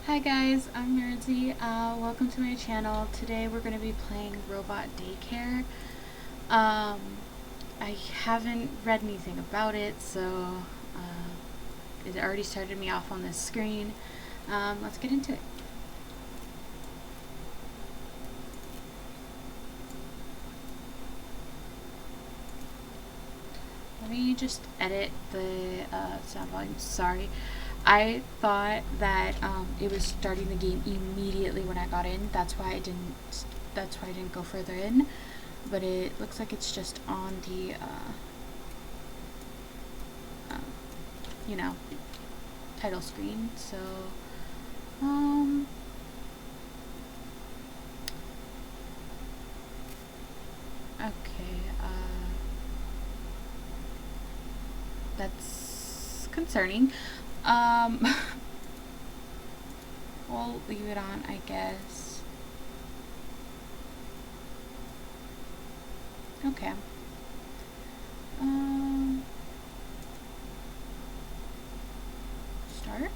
Hi guys, I'm Nerdsy. Welcome to my channel. Today we're going to be playing Robot Daycare. Um, I haven't read anything about it, so it already started me off on this screen. Let's get into it. Let me just edit the sound volume. Sorry. I thought that it was starting the game immediately when I got in. That's why I didn't. That's why I didn't go further in. But it looks like it's just on the, you know, title screen. So, okay. That's concerning. We'll leave it on, I guess. Okay. Start.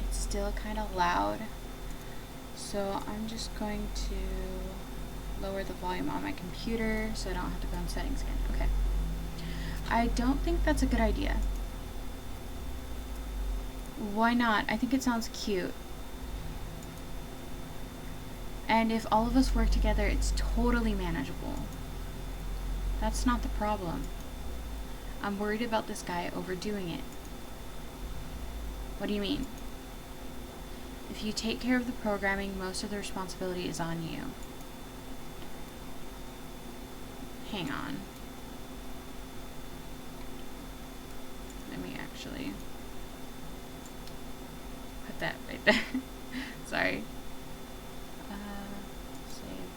It's still kind of loud, so I'm just going to lower the volume on my computer so I don't have to go in settings again. Okay. I don't think that's a good idea. Why not? I think it sounds cute. And if all of us work together, it's totally manageable. That's not the problem. I'm worried about this guy overdoing it. What do you mean? If you take care of the programming, most of the responsibility is on you. Hang on. Let me actually put that right there. Sorry. Save.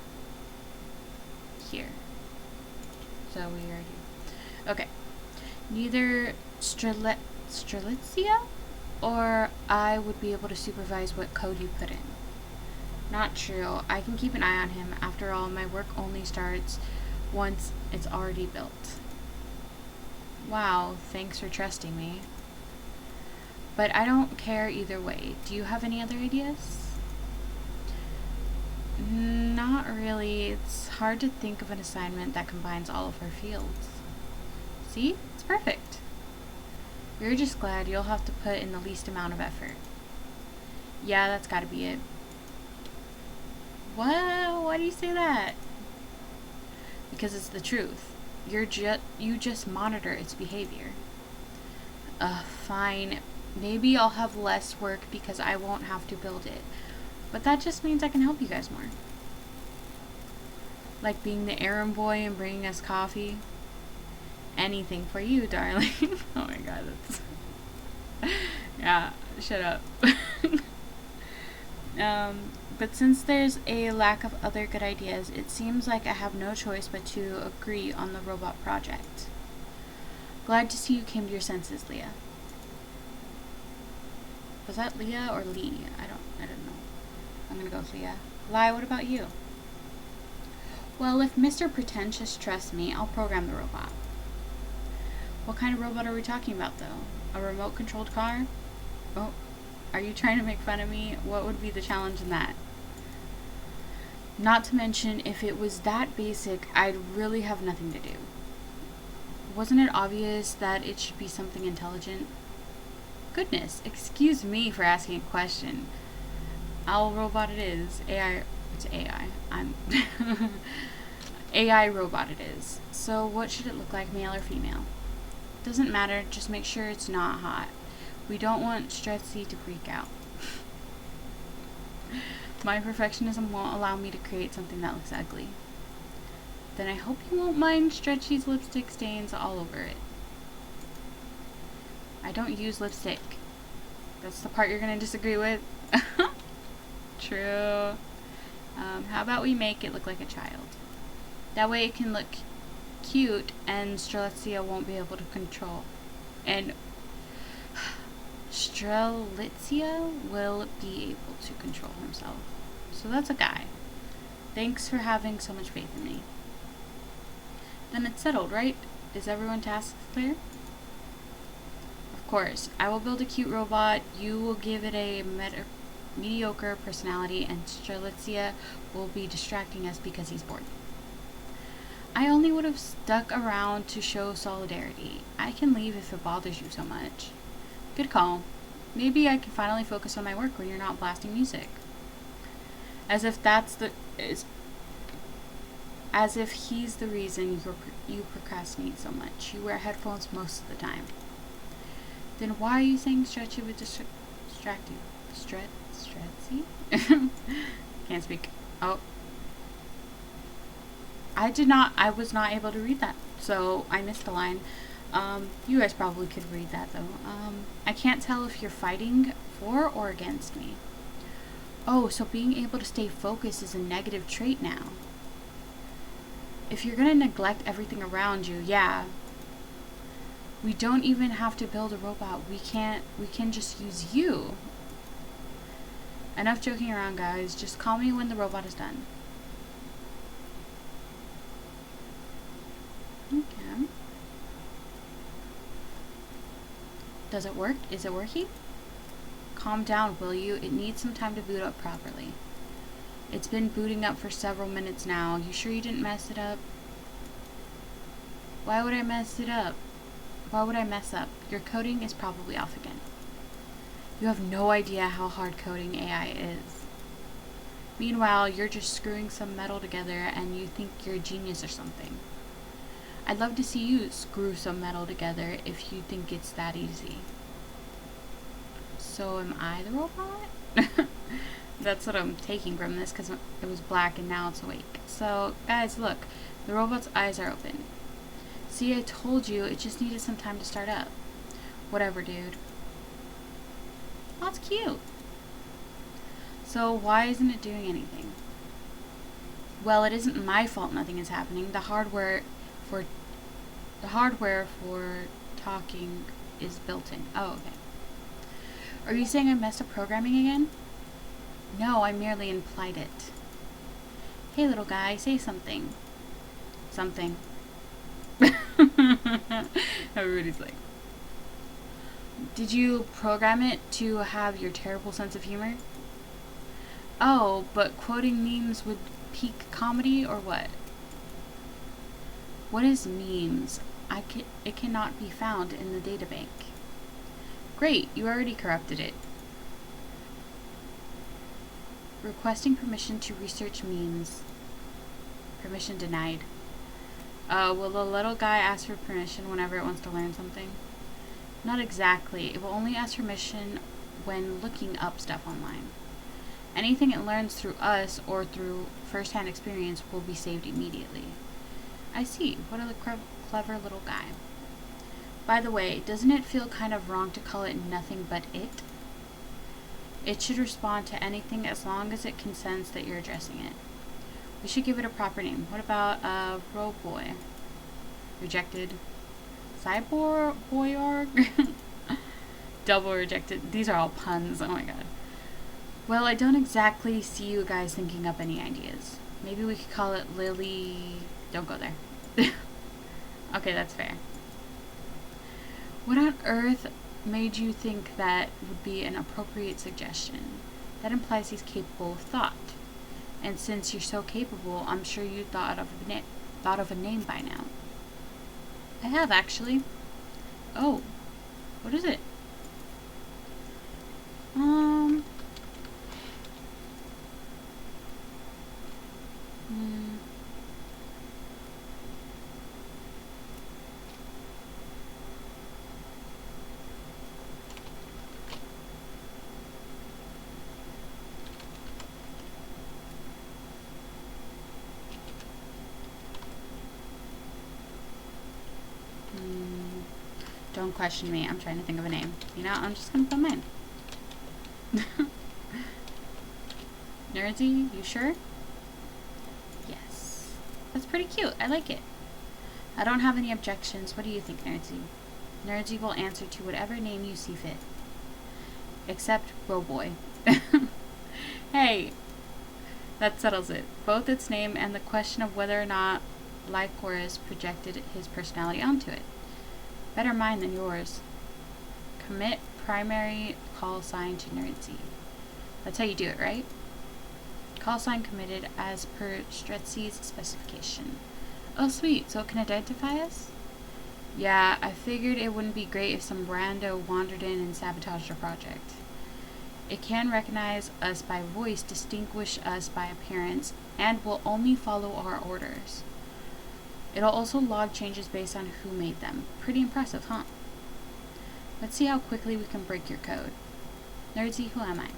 Here. So we already... Okay. Neither Strelitzia or I would be able to supervise what code you put in. Not true. I can keep an eye on him. After all, my work only starts once it's already built. Wow, thanks for trusting me. But I don't care either way. Do you have any other ideas? Not really. It's hard to think of an assignment that combines all of our fields. See? It's perfect. We're just glad you'll have to put in the least amount of effort. Yeah, that's gotta be it. What? Why do you say that? Because it's the truth. You just monitor its behavior. Fine. Maybe I'll have less work because I won't have to build it. But that just means I can help you guys more. Like being the errand boy and bringing us coffee. Anything for you, darling. Oh my god, that's... Yeah, shut up. But since there's a lack of other good ideas, it seems like I have no choice but to agree on the robot project. Glad to see you came to your senses, Leah. Was that Leah or Lee? I don't know. I'm gonna go with Leah. Lai, what about you? Well, if Mr. Pretentious trusts me, I'll program the robot. What kind of robot are we talking about, though? A remote-controlled car? Oh, are you trying to make fun of me? What would be the challenge in that? Not to mention, if it was that basic, I'd really have nothing to do. Wasn't it obvious that it should be something intelligent? Goodness, excuse me for asking a question. Owl robot it is. It's AI. AI robot it is. So what should it look like, male or female? Doesn't matter, just make sure it's not hot. We don't want Stretzy to freak out. My perfectionism won't allow me to create something that looks ugly. Then I hope you won't mind Stretchy's lipstick stains all over it. I don't use lipstick. That's the part you're gonna disagree with? True. How about we make it look like a child? That way it can look cute and Strelitzia won't be able to control. And Strelitzia will be able to control himself. So that's a guy. Thanks for having so much faith in me. Then it's settled, right? Is everyone tasks clear? Of course. I will build a cute robot. You will give it a mediocre personality, and Strelitzia will be distracting us because he's bored. I only would have stuck around to show solidarity. I can leave if it bothers you so much. Good call. Maybe I can finally focus on my work when you're not blasting music. As if he's the reason you procrastinate so much. You wear headphones most of the time. Then why are you saying stretchy would distract you? Stretchy? Can't speak. Oh. I was not able to read that, so I missed the line. You guys probably could read that though. I can't tell if you're fighting for or against me. Oh, so being able to stay focused is a negative trait now. If you're gonna neglect everything around you, yeah. We don't even have to build a robot. We can just use you. Enough joking around, guys. Just call me when the robot is done. Okay. Does it work? Is it working? Calm down, will you? It needs some time to boot up properly. It's been booting up for several minutes now. You sure you didn't mess it up? Why would I mess it up? Why would I mess up? Your coding is probably off again. You have no idea how hard coding AI is. Meanwhile, you're just screwing some metal together and you think you're a genius or something. I'd love to see you screw some metal together if you think it's that easy. So am I the robot? That's what I'm taking from this because it was black and now it's awake. So, guys, look. The robot's eyes are open. See, I told you, it just needed some time to start up. Whatever, dude. Oh, it's cute. So, why isn't it doing anything? Well, it isn't my fault nothing is happening. The hardware for talking is built in. Oh, okay. Are you saying I messed up programming again? No, I merely implied it. Hey, little guy, say something. Something. Everybody's like, did you program it to have your terrible sense of humor? Oh, but quoting memes would peak comedy or what? What is memes? It cannot be found in the databank. Great, you already corrupted it. Requesting permission to research memes. Permission denied. Will the little guy ask for permission whenever it wants to learn something? Not exactly. It will only ask permission when looking up stuff online. Anything it learns through us or through first-hand experience will be saved immediately. I see. What a clever little guy. By the way, doesn't it feel kind of wrong to call it nothing but it? It should respond to anything as long as it consents that you're addressing it. We should give it a proper name. What about, Roboy? Rejected. Cyborg? Double rejected. These are all puns. Oh my god. Well, I don't exactly see you guys thinking up any ideas. Maybe we could call it Lily... Don't go there. Okay, that's fair. What on earth made you think that would be an appropriate suggestion? That implies he's capable of thought. And since you're so capable, I'm sure you thought of a name by now. I have, actually. Oh. What is it? Don't question me. I'm trying to think of a name. You know, I'm just gonna put mine. Nerdsy, you sure? Yes. That's pretty cute. I like it. I don't have any objections. What do you think, Nerdsy? Nerdsy will answer to whatever name you see fit. Except Roboy. Hey! That settles it. Both its name and the question of whether or not Lycoris projected his personality onto it. Better mine than yours. Commit primary call sign to Nerdsy. That's how you do it, right? Call sign committed as per Stretzy's specification. Oh, sweet. So it can identify us? Yeah, I figured it wouldn't be great if some rando wandered in and sabotaged our project. It can recognize us by voice, distinguish us by appearance, and will only follow our orders. It'll also log changes based on who made them. Pretty impressive, huh? Let's see how quickly we can break your code. Nerdsy, who am I?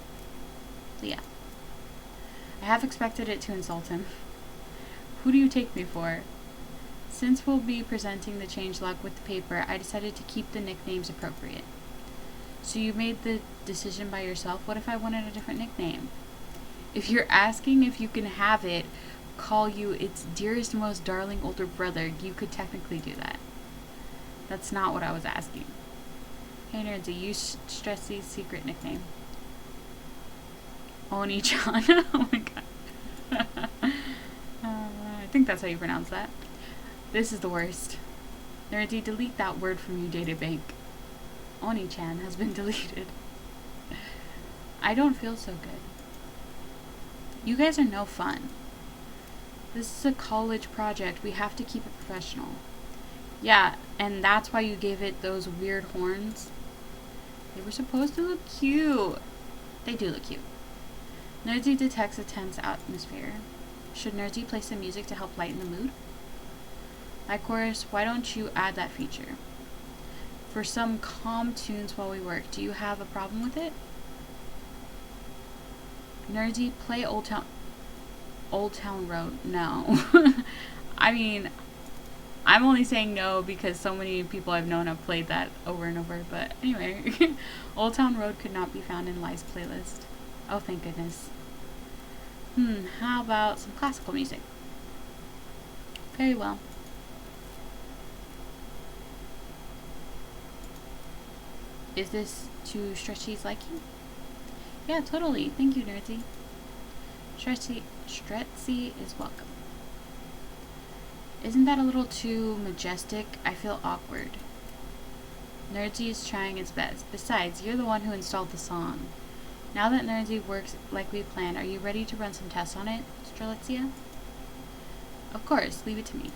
Leah. I half expected it to insult him. Who do you take me for? Since we'll be presenting the changelog with the paper, I decided to keep the nicknames appropriate. So you made the decision by yourself? What if I wanted a different nickname? If you're asking if you can have it, call you its dearest, most darling older brother, you could technically do that. That's not what I was asking. Hey Nerdsy, use Stressy's secret nickname. Oni-chan. Oh my god. I think that's how you pronounce that. This is the worst. Nerdsy, delete that word from your databank. Oni-chan has been deleted. I don't feel so good. You guys are no fun. This is a college project. We have to keep it professional. Yeah, and that's why you gave it those weird horns. They were supposed to look cute. They do look cute. Nerdsy detects a tense atmosphere. Should Nerdsy play some music to help lighten the mood? Like chorus, why don't you add that feature? For some calm tunes while we work. Do you have a problem with it? Nerdsy, play Old Town Road. No. I mean, I'm only saying no because so many people I've known have played that over and over. But anyway, Old Town Road could not be found in Lai's playlist. Oh, thank goodness. How about some classical music? Very well. Is this to Stretchy's liking? Yeah, totally. Thank you, Nerdsy. Stretzy is welcome. Isn't that a little too majestic? I feel awkward. Nerdsy is trying its best. Besides, you're the one who installed the song. Now that Nerdsy works like we planned, are you ready to run some tests on it, Strelitzia? Of course, leave it to me.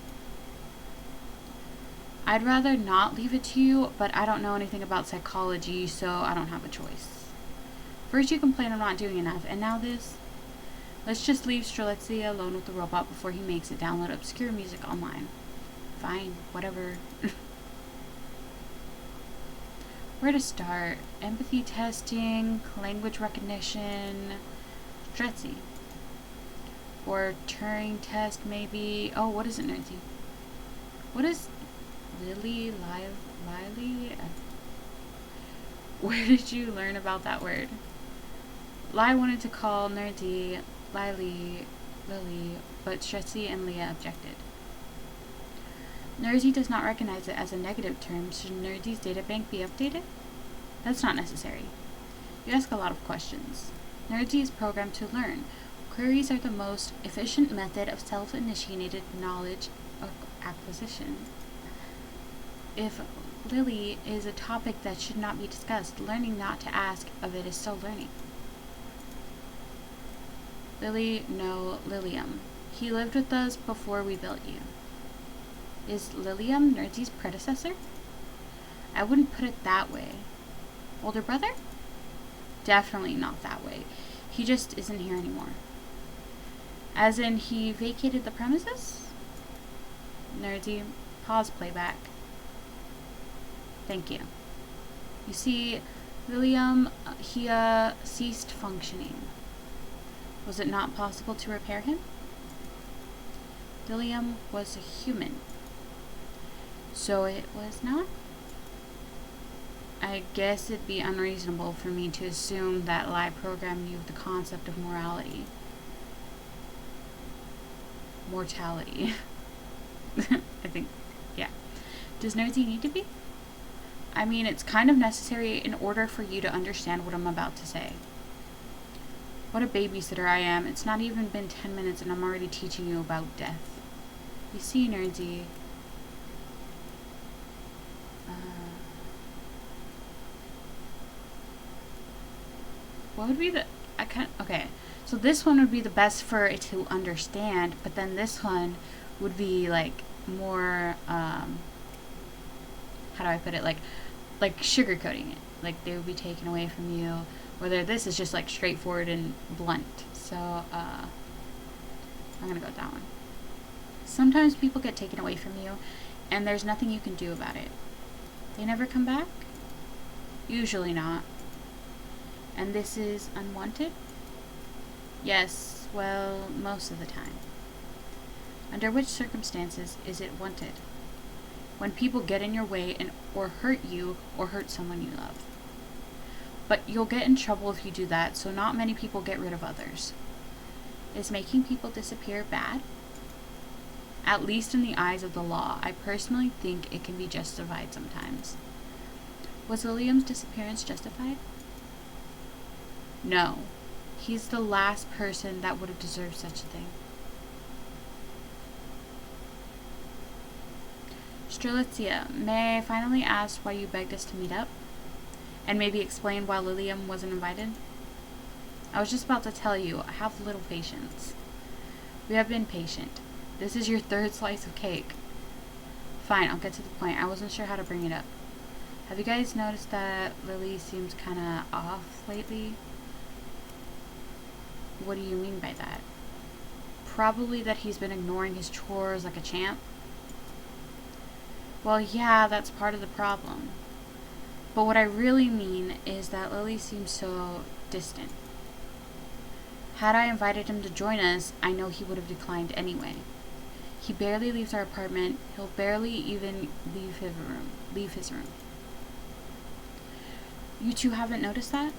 I'd rather not leave it to you, but I don't know anything about psychology, so I don't have a choice. First you complain I'm not doing enough, and now this? Let's just leave Strelitzia alone with the robot before he makes it download obscure music online. Fine, whatever. Where to start? Empathy testing, language recognition, Stretzy. Or Turing test, maybe. Oh, what is it, Nerdsy? What is Lily? Where did you learn about that word? Lai wanted to call Nerdy Lily, but Stretzy and Leah objected. Nerdy does not recognize it as a negative term. Should Nerdy's databank be updated? That's not necessary. You ask a lot of questions. Nerdy is programmed to learn. Queries are the most efficient method of self-initiated knowledge acquisition. If Lily is a topic that should not be discussed, learning not to ask of it is still learning. Lily, no, Lilium. He lived with us before we built you. Is Lilium Nerdsy's predecessor? I wouldn't put it that way. Older brother? Definitely not that way. He just isn't here anymore. As in, he vacated the premises? Nerdy, pause playback. Thank you. You see, Lilium, he ceased functioning. Was it not possible to repair him? Lilium was a human. So it was not? I guess it'd be unreasonable for me to assume that Lai programmed you with the concept of mortality. I think, yeah. Does Nerdsy need to be? I mean, it's kind of necessary in order for you to understand what I'm about to say. What a babysitter I am. It's not even been 10 minutes and I'm already teaching you about death. You see, Nerdsy, what would be the, okay. So this one would be the best for it to understand, but then this one would be like more, how do I put it? Like sugarcoating it. Like they would be taken away from you. Whether this is just like straightforward and blunt. So, I'm gonna go with that one. Sometimes people get taken away from you, and there's nothing you can do about it. They never come back? Usually not. And this is unwanted? Yes, well, most of the time. Under which circumstances is it wanted? When people get in your way and or hurt you or hurt someone you love. But you'll get in trouble if you do that, so not many people get rid of others. Is making people disappear bad? At least in the eyes of the law, I personally think it can be justified sometimes. Was William's disappearance justified? No. He's the last person that would have deserved such a thing. Strelitzia, may I finally ask why you begged us to meet up? And maybe explain why Lilium wasn't invited? I was just about to tell you, have a little patience. We have been patient. This is your third slice of cake. Fine, I'll get to the point. I wasn't sure how to bring it up. Have you guys noticed that Lily seems kinda off lately? What do you mean by that? Probably that he's been ignoring his chores like a champ. Well, yeah, that's part of the problem. But what I really mean is that Lily seems so distant. Had I invited him to join us, I know he would have declined anyway. He barely leaves our apartment. He'll barely even leave his room. You two haven't noticed that?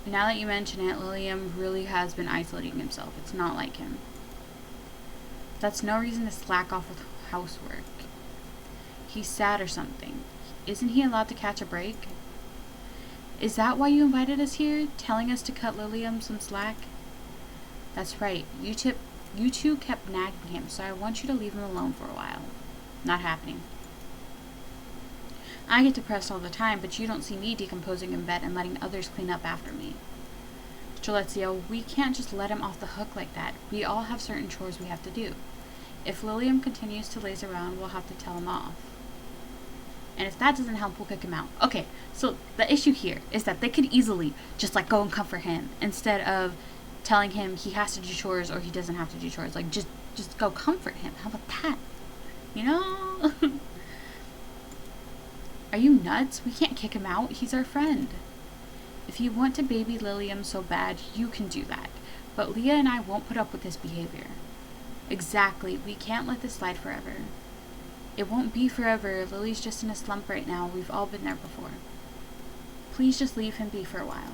Now that you mention it, Lilium really has been isolating himself. It's not like him. That's no reason to slack off with housework. He's sad or something. Isn't he allowed to catch a break? Is that why you invited us here? Telling us to cut Lilium some slack? That's right. You two kept nagging him, so I want you to leave him alone for a while. Not happening. I get depressed all the time, but you don't see me decomposing in bed and letting others clean up after me. Strelitzia, we can't just let him off the hook like that. We all have certain chores we have to do. If Lilium continues to laze around, we'll have to tell him off. And if that doesn't help, we'll kick him out. Okay, so the issue here is that they could easily just like go and comfort him instead of telling him he has to do chores or he doesn't have to do chores. Like just go comfort him. How about that? You know? Are you nuts? We can't kick him out. He's our friend. If you want to baby Lilium so bad, you can do that. But Leah and I won't put up with this behavior. Exactly. We can't let this slide forever. It won't be forever. Lily's just in a slump right now. We've all been there before. Please just leave him be for a while.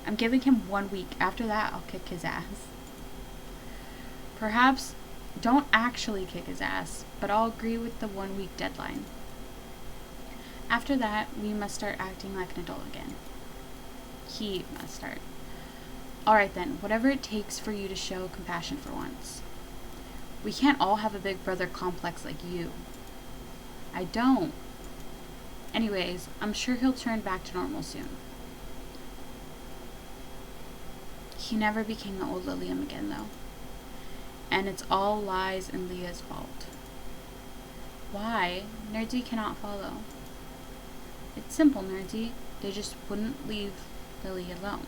I'm giving him 1 week. After that, I'll kick his ass. Perhaps don't actually kick his ass, but I'll agree with the 1 week deadline. After that, we must start acting like an adult again. He must start. Alright then, whatever it takes for you to show compassion for once. We can't all have a big brother complex like you. I don't. Anyways, I'm sure he'll turn back to normal soon. He never became the old Lilium again, though. And it's all Lies and Leah's fault. Why? Nerdy cannot follow. It's simple, Nerdy. They just wouldn't leave Lily alone.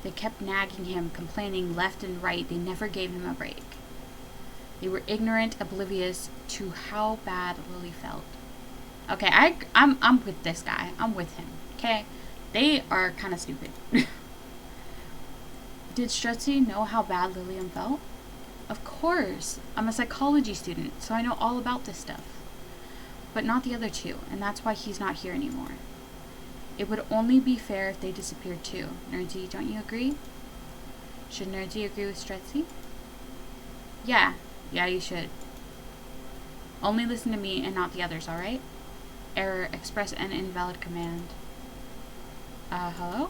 They kept nagging him, complaining left and right. They never gave him a break. They were ignorant, oblivious to how bad Lily felt. Okay, I'm with this guy. I'm with him. Okay? They are kind of stupid. Did Strutzy know how bad Lilium felt? Of course. I'm a psychology student, so I know all about this stuff. But not the other two, and that's why he's not here anymore. It would only be fair if they disappeared too. Nerdy, don't you agree? Should Nerdy agree with Strutzy? Yeah, you should. Only listen to me and not the others, alright? Error, express an invalid command. Hello?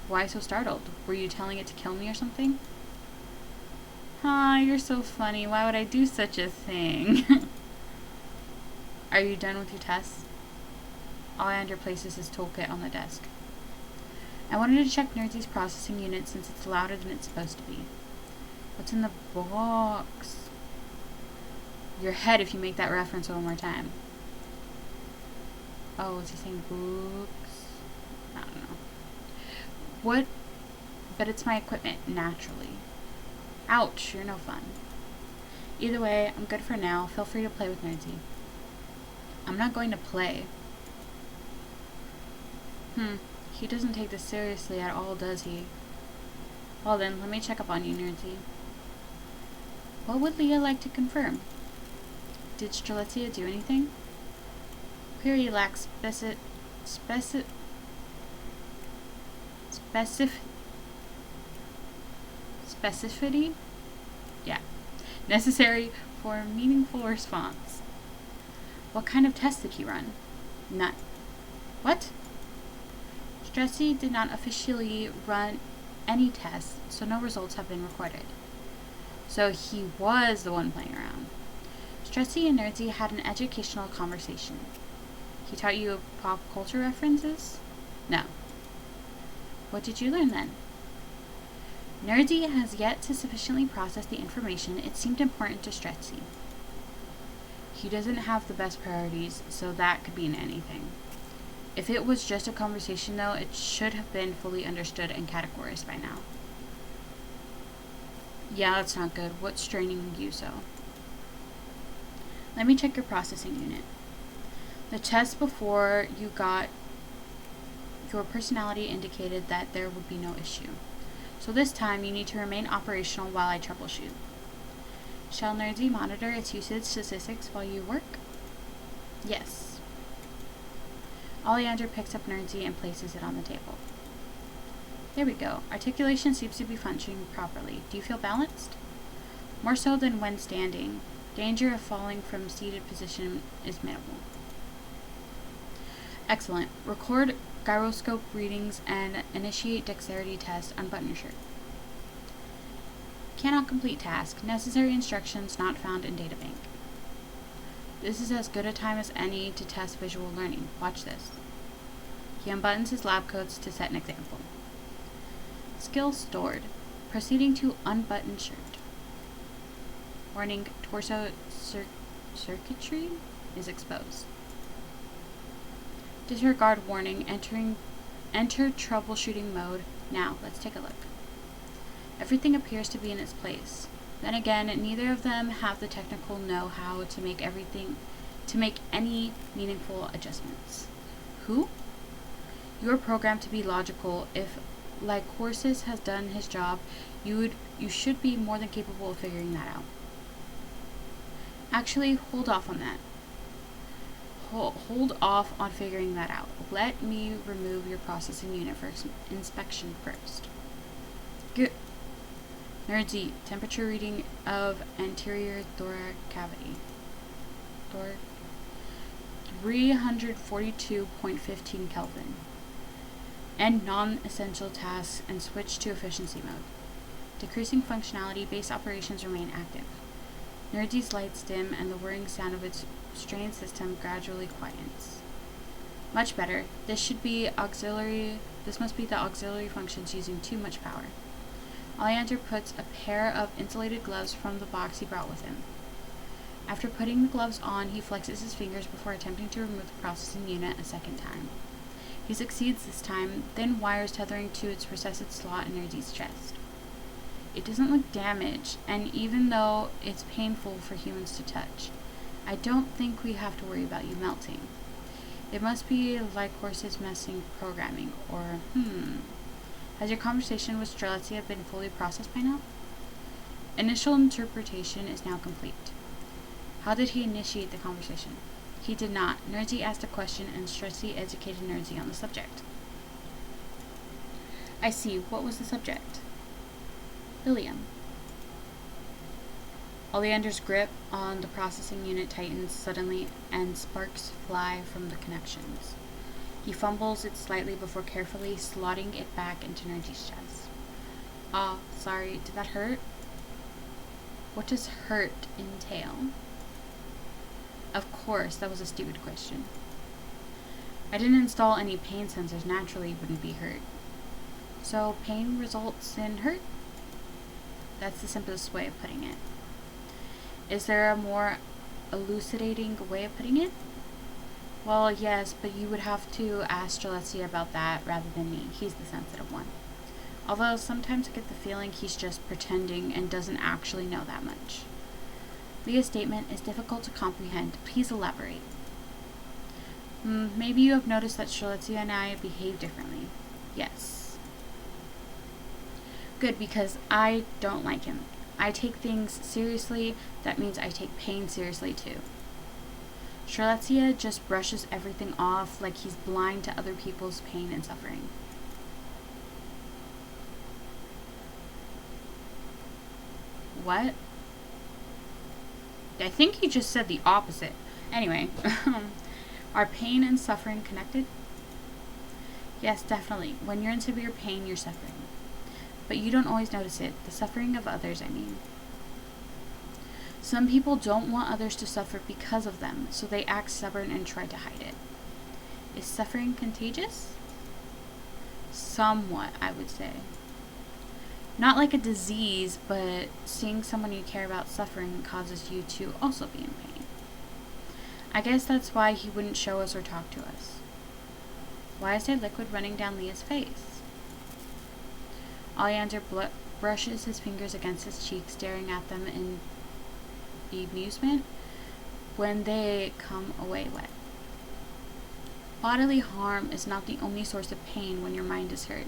Why so startled? Were you telling it to kill me or something? You're so funny. Why would I do such a thing? Are you done with your tests? Oleander places his toolkit on the desk. I wanted to check Nerdsy's processing unit since it's louder than it's supposed to be. What's in the box? Your head if you make that reference one more time. Oh, is he saying books? I don't know. What? But it's my equipment, naturally. Ouch, you're no fun. Either way, I'm good for now. Feel free to play with Nerdsy. I'm not going to play. He doesn't take this seriously at all, does he? Well then, let me check up on you, Nerdsy. What would Leah like to confirm? Did Strelitzia do anything? Query lacks specificity? Yeah. Necessary for a meaningful response. What kind of test did he run? None. What? Stressy did not officially run any tests, so no results have been recorded. So he was the one playing around. Stressy and Nerdsy had an educational conversation. He taught you pop culture references? No. What did you learn then? Nerdsy has yet to sufficiently process the information it seemed important to Stressy. He doesn't have the best priorities, so that could mean anything. If it was just a conversation, though, it should have been fully understood and categorized by now. Yeah, that's not good. What's straining you so? Let me check your processing unit. The test before you got your personality indicated that there would be no issue. So this time, you need to remain operational while I troubleshoot. Shall Nerdsy monitor its usage statistics while you work? Yes. Oleander picks up Nerdsy and places it on the table. There we go. Articulation seems to be functioning properly. Do you feel balanced? More so than when standing. Danger of falling from seated position is minimal. Excellent. Record gyroscope readings and initiate dexterity test. Unbutton your shirt. Cannot complete task. Necessary instructions not found in databank. This is as good a time as any to test visual learning. Watch this. He unbuttons his lab coats to set an example. Skill stored. Proceeding to unbutton shirt. Warning, torso circuitry is exposed. Disregard warning. Enter troubleshooting mode. Now, let's take a look. Everything appears to be in its place. Then again, neither of them have the technical know-how to make any meaningful adjustments. Who? You are programmed to be logical. If Lycoursis has done his job, you should be more than capable of figuring that out. Actually, hold off on that. Hold off on figuring that out. Let me remove your processing unit for inspection first. Good. Nerdsy, temperature reading of anterior thoracic cavity. 342.15 Kelvin. End non-essential tasks and switch to efficiency mode. Decreasing functionality, base operations remain active. Nerdsy's lights dim and the whirring sound of its strained system gradually quiets. Much better. This must be the auxiliary functions using too much power. Oleander puts a pair of insulated gloves from the box he brought with him. After putting the gloves on, he flexes his fingers before attempting to remove the processing unit a second time. He succeeds this time, thin wires tethering to its recessed slot in Nerdsy's chest. It doesn't look damaged, and even though it's painful for humans to touch, I don't think we have to worry about you melting. It must be Lycoursis messing programming, or Has your conversation with Strelitzia been fully processed by now? Initial interpretation is now complete. How did he initiate the conversation? He did not. Nerdsy asked a question and Strelitzia educated Nerdsy on the subject. I see. What was the subject? Ilium. Oleander's grip on the processing unit tightens suddenly and sparks fly from the connections. He fumbles it slightly before carefully slotting it back into Nerdsy's chest. Ah, sorry, did that hurt? What does hurt entail? Of course, that was a stupid question. I didn't install any pain sensors. Naturally, you wouldn't be hurt. So pain results in hurt? That's the simplest way of putting it. Is there a more elucidating way of putting it? Well, yes, but you would have to ask Strelitzia about that rather than me. He's the sensitive one. Although sometimes I get the feeling he's just pretending and doesn't actually know that much. Leah's statement is difficult to comprehend. Please elaborate. Maybe you have noticed that Strelitzia and I behave differently. Yes. Good, because I don't like him. I take things seriously. That means I take pain seriously too. Strelitzia just brushes everything off like he's blind to other people's pain and suffering. What? I think he just said the opposite. Anyway, are pain and suffering connected? Yes, definitely. When you're in severe pain, you're suffering. But you don't always notice it. The suffering of others, I mean. Some people don't want others to suffer because of them, so they act stubborn and try to hide it. Is suffering contagious? Somewhat, I would say. Not like a disease, but seeing someone you care about suffering causes you to also be in pain. I guess that's why he wouldn't show us or talk to us. Why is there liquid running down Leah's face? Oleander brushes his fingers against his cheeks, staring at them in bemusement when they come away wet. Bodily harm is not the only source of pain when your mind is hurt.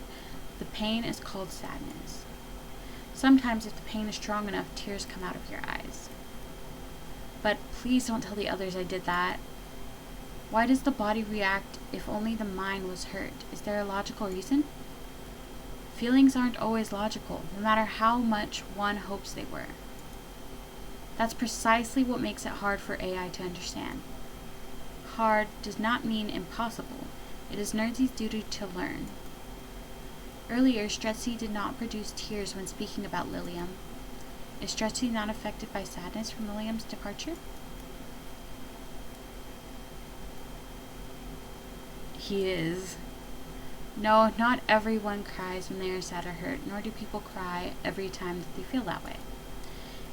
The pain is called sadness. Sometimes, if the pain is strong enough, tears come out of your eyes. But please don't tell the others I did that. Why does the body react if only the mind was hurt? Is there a logical reason? Feelings aren't always logical, no matter how much one hopes they were. That's precisely what makes it hard for AI to understand. Hard does not mean impossible. It is Nerdsy's duty to learn. Earlier, Stretsy did not produce tears when speaking about Lilium. Is Stretsy not affected by sadness from Lilium's departure? He is. No, not everyone cries when they are sad or hurt, nor do people cry every time that they feel that way.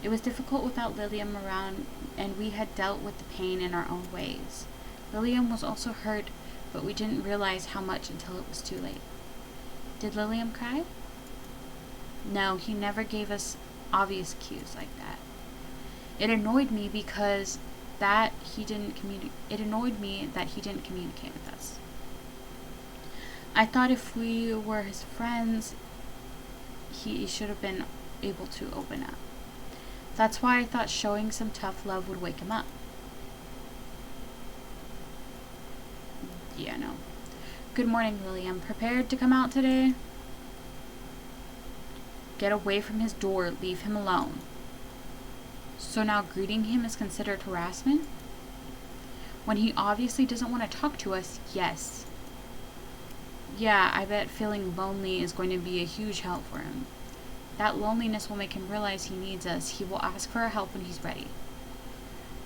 It was difficult without Lilium around, and we had dealt with the pain in our own ways. Lilium was also hurt, but we didn't realize how much until it was too late. Did Lilium cry? No, he never gave us obvious cues like that. It annoyed me because he didn't communicate with us. I thought if we were his friends, he should have been able to open up. That's why I thought showing some tough love would wake him up. Yeah, no. Good morning, Lilium. Prepared to come out today? Get away from his door. Leave him alone. So now greeting him is considered harassment? When he obviously doesn't want to talk to us, yes. Yeah, I bet feeling lonely is going to be a huge help for him. That loneliness will make him realize he needs us. He will ask for our help when he's ready.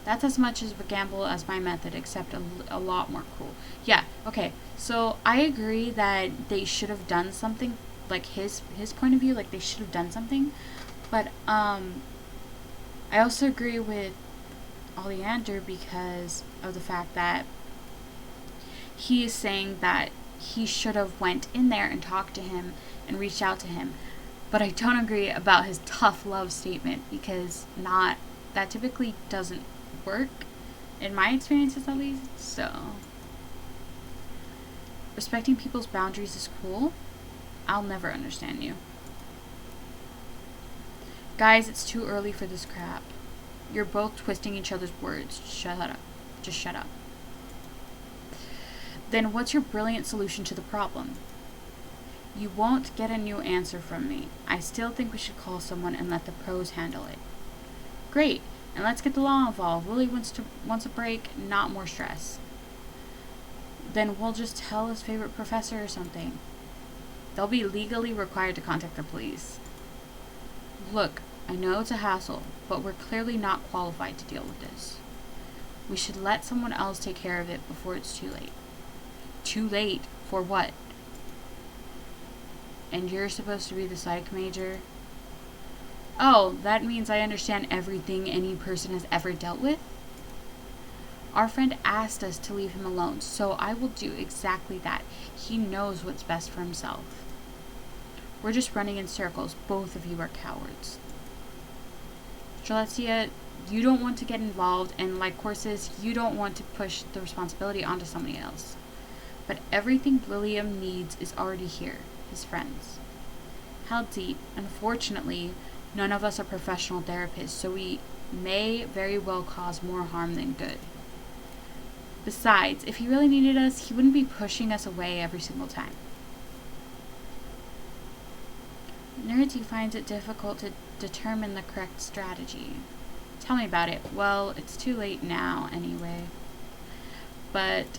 That's as much as a gamble as my method, except a lot more cruel. Yeah, okay. So I agree that they should have done something, like his point of view, like they should have done something. But I also agree with Oleander because of the fact that he is saying that he should have went in there and talked to him and reached out to him. But I don't agree about his tough love statement because that typically doesn't work in my experiences at least. So respecting people's boundaries is cool. I'll never understand you. Guys, it's too early for this crap. You're both twisting each other's words. Shut up. Just shut up. Then what's your brilliant solution to the problem? You won't get a new answer from me. I still think we should call someone and let the pros handle it. Great. And let's get the law involved. Willie wants a break, not more stress. Then we'll just tell his favorite professor or something. They'll be legally required to contact the police. Look, I know it's a hassle, but we're clearly not qualified to deal with this. We should let someone else take care of it before it's too late. Too late. For what? And you're supposed to be the psych major? Oh, that means I understand everything any person has ever dealt with? Our friend asked us to leave him alone, so I will do exactly that. He knows what's best for himself. We're just running in circles. Both of you are cowards. Strelitzia, you don't want to get involved, and like horses, you don't want to push the responsibility onto somebody else. But everything William needs is already here. His friends. How deep. Unfortunately, none of us are professional therapists, so we may very well cause more harm than good. Besides, if he really needed us, he wouldn't be pushing us away every single time. Nerdy finds it difficult to determine the correct strategy. Tell me about it. Well, it's too late now, anyway. But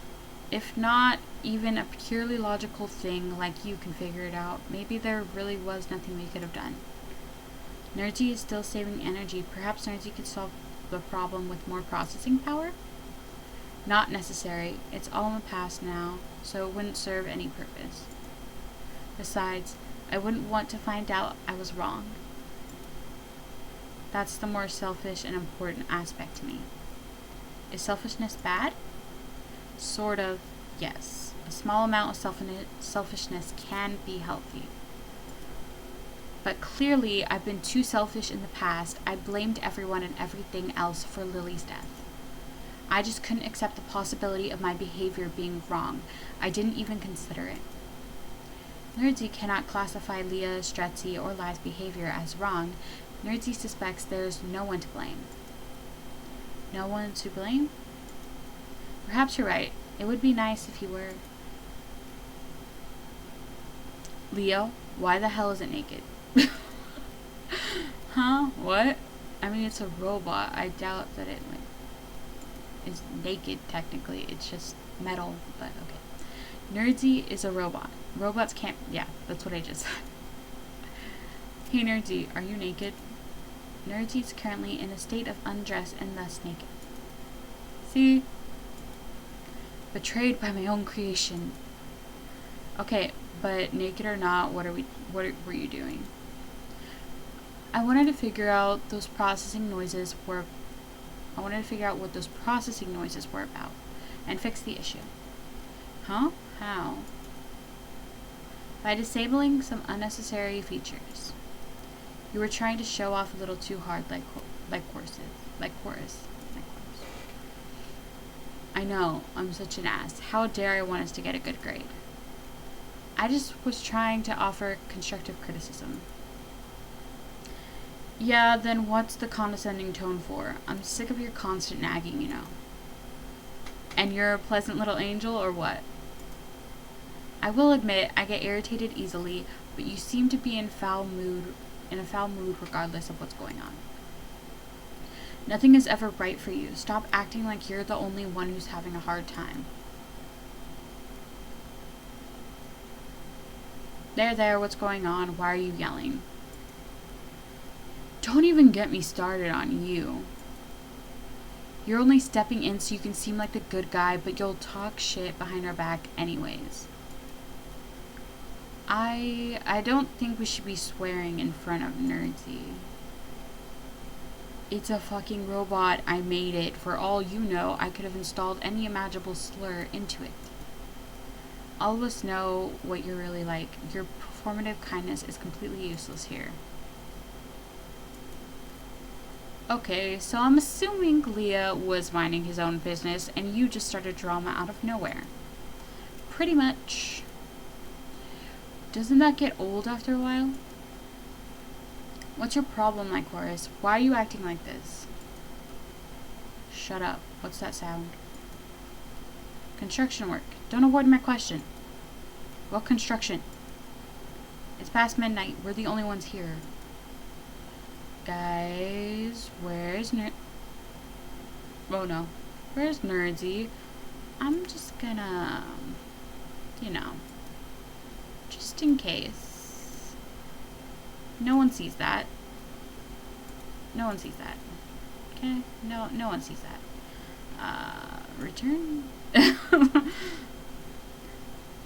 if not even a purely logical thing like you can figure it out, maybe there really was nothing we could have done. Nerdy is still saving energy. Perhaps Nerdy could solve the problem with more processing power? Not necessary. It's all in the past now, so it wouldn't serve any purpose. Besides, I wouldn't want to find out I was wrong. That's the more selfish and important aspect to me. Is selfishness bad? Sort of, yes. A small amount of selfishness can be healthy. But clearly, I've been too selfish in the past. I blamed everyone and everything else for Lily's death. I just couldn't accept the possibility of my behavior being wrong. I didn't even consider it. Nerdy cannot classify Leah, Stretzy, or Lai's behavior as wrong. Nerdy suspects there's no one to blame. No one to blame? Perhaps you're right. It would be nice if you were. Leo, why the hell is it naked? Huh? What? I mean, it's a robot. I doubt that it is naked, technically. It's just metal, but okay. Nerdy is a robot. Robots can't... Yeah, that's what I just said. Hey, Nerdy, are you naked? Nerdy is currently in a state of undress and thus naked. See? Betrayed by my own creation. Okay, but naked or not, what were you doing? I wanted to figure out what those processing noises were about and fix the issue. Huh? How? By disabling some unnecessary features. You were trying to show off a little too hard like chorus. I know, I'm such an ass. How dare I want us to get a good grade? I just was trying to offer constructive criticism. Yeah, then what's the condescending tone for? I'm sick of your constant nagging, you know. And you're a pleasant little angel, or what? I will admit, I get irritated easily, but you seem to be in a foul mood regardless of what's going on. Nothing is ever right for you. Stop acting like you're the only one who's having a hard time. There, what's going on? Why are you yelling? Don't even get me started on you. You're only stepping in so you can seem like the good guy, but you'll talk shit behind our back anyways. I don't think we should be swearing in front of Nerdy. It's a fucking robot. I made it. For all you know, I could have installed any imaginable slur into it. All of us know what you're really like. Your performative kindness is completely useless here. Okay, so I'm assuming Leah was minding his own business and you just started drama out of nowhere. Pretty much. Doesn't that get old after a while? What's your problem, Lycoris? Why are you acting like this? Shut up. What's that sound? Construction work. Don't avoid my question. What construction? It's past midnight. We're the only ones here. Guys, where's Oh no. Where's Nerdy? I'm just gonna, just in case. No one sees that. No one sees that. Okay? No one sees that. Return?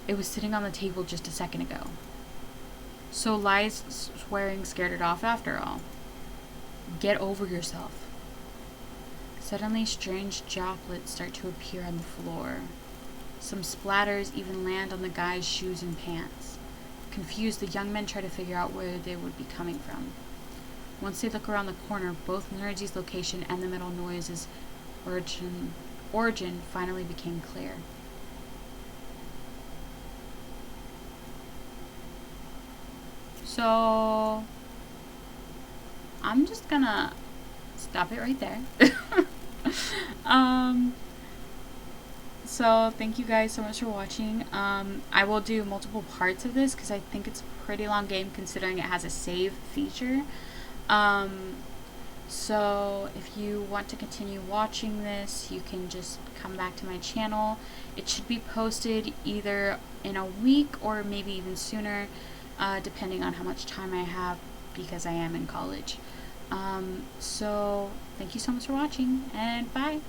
It was sitting on the table just a second ago. So lies swearing scared it off after all. Get over yourself. Suddenly, strange droplets start to appear on the floor. Some splatters even land on the guy's shoes and pants. Confused, the young men try to figure out where they would be coming from. Once they look around the corner, both Nerdy's location and the metal noise's origin finally became clear. So, I'm just gonna stop it right there. So thank you guys so much for watching. I will do multiple parts of this because I think it's a pretty long game considering it has a save feature. So if you want to continue watching this, you can just come back to my channel. It should be posted either in a week or maybe even sooner, depending on how much time I have because I am in college. So thank you so much for watching, and bye!